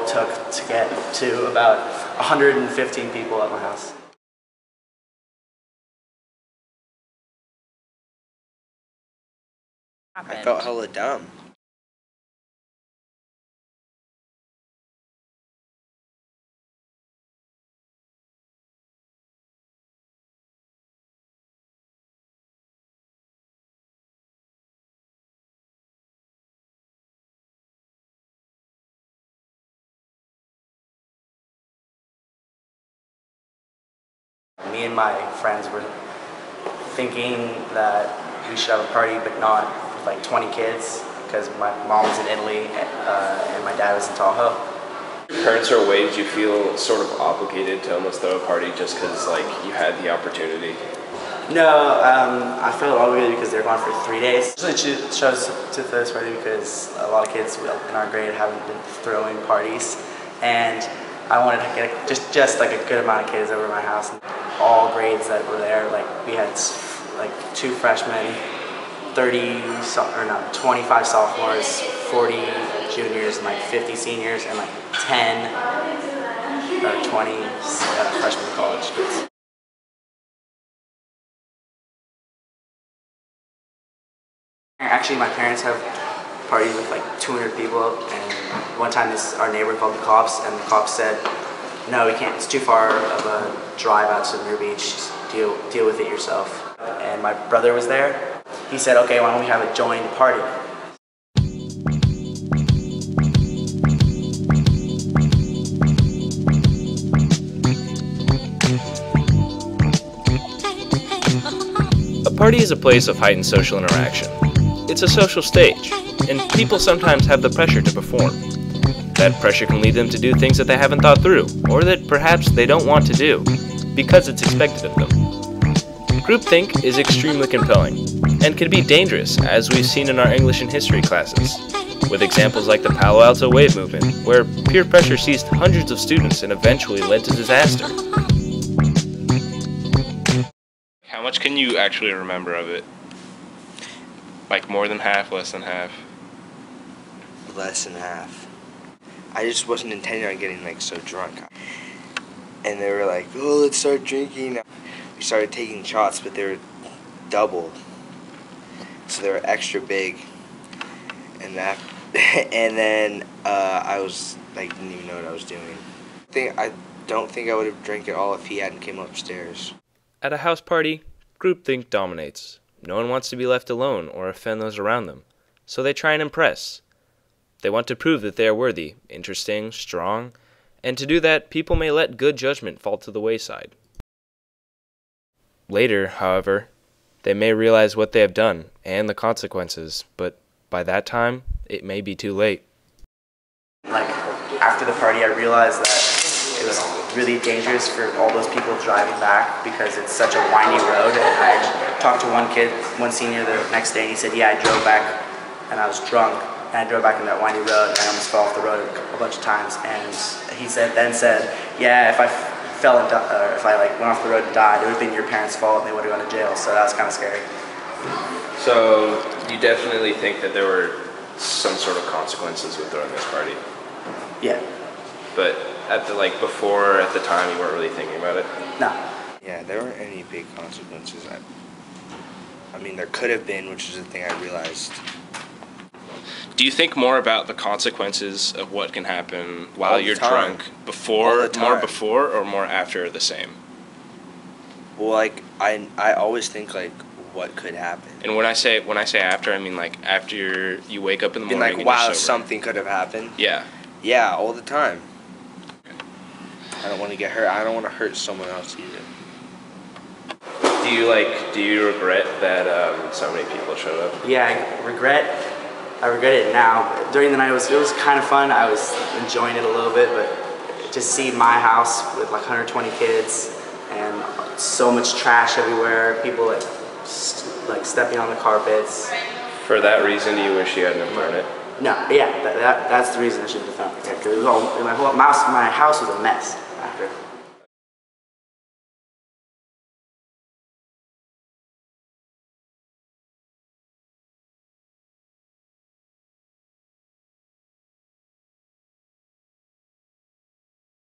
took to get to about 115 people at my house. I felt hella dumb. Me and my friends were thinking that we should have a party, but not with like 20 kids, because my mom was in Italy and my dad was in Tahoe. Your parents are away. Did you feel sort of obligated to almost throw a party just because like you had the opportunity? No, I felt obligated because they're gone for 3 days. I chose to throw this party because a lot of kids in our grade haven't been throwing parties, and I wanted to get just like a good amount of kids over at my house. All grades that were there, like we had like 2 freshmen, 25 sophomores, 40 juniors, and like 50 seniors, and like 10 or 20 freshman college kids. Actually, my parents have parties with like 200 people, and one time our neighbor called the cops, and the cops said, "No, we can't. It's too far of a drive out to Muir Beach. Just deal with it yourself." And my brother was there. He said, "Okay, why don't we have a joined party?" A party is a place of heightened social interaction. It's a social stage, and people sometimes have the pressure to perform. That pressure can lead them to do things that they haven't thought through, or that perhaps they don't want to do, because it's expected of them. Groupthink is extremely compelling, and can be dangerous, as we've seen in our English and history classes, with examples like the Palo Alto Wave movement, where peer pressure seized hundreds of students and eventually led to disaster. How much can you actually remember of it? Like more than half, less than half? Less than half. I just wasn't intending on getting like so drunk. And they were like, "Oh, let's start drinking." We started taking shots, but they were double. So they were extra big. And then I was like, didn't even know what I was doing. I don't think I would have drank it all if he hadn't came upstairs. At a house party, groupthink dominates. No one wants to be left alone or offend those around them, so they try and impress. They want to prove that they are worthy, interesting, strong, and to do that, people may let good judgment fall to the wayside. Later, however, they may realize what they have done and the consequences, but by that time, it may be too late. Like, after the party, I realized that it was really dangerous for all those people driving back because it's such a windy road. And I talked to one senior the next day, and he said, "Yeah, I drove back and I was drunk, and I drove back in that windy road, and I almost fell off the road a bunch of times." And he said, "Yeah, if I if I like went off the road and died, it would have been your parents' fault, and they would have gone to jail." So that was kind of scary. So you definitely think that there were some sort of consequences with throwing this party? Yeah. But at the time, you weren't really thinking about it? No. Yeah, there weren't any big consequences. I mean, there could have been, which is the thing I realized. Do you think more about the consequences of what can happen while you're drunk more before or more after the same? Well, like I always think like what could happen. And when I say after, I mean like after you wake up in the morning. Like, and wow, you're sober. something could have happened. Yeah. Yeah, all the time. I don't want to get hurt. I don't want to hurt someone else either. Do you regret that so many people showed up? Yeah, I regret it now. During the night, it was kind of fun. I was enjoying it a little bit, but to see my house with like 120 kids and so much trash everywhere, people like stepping on the carpets. For that reason, do you wish you hadn't thrown it? No, yeah, that's the reason I shouldn't have thrown it. Yeah, because my house was a mess.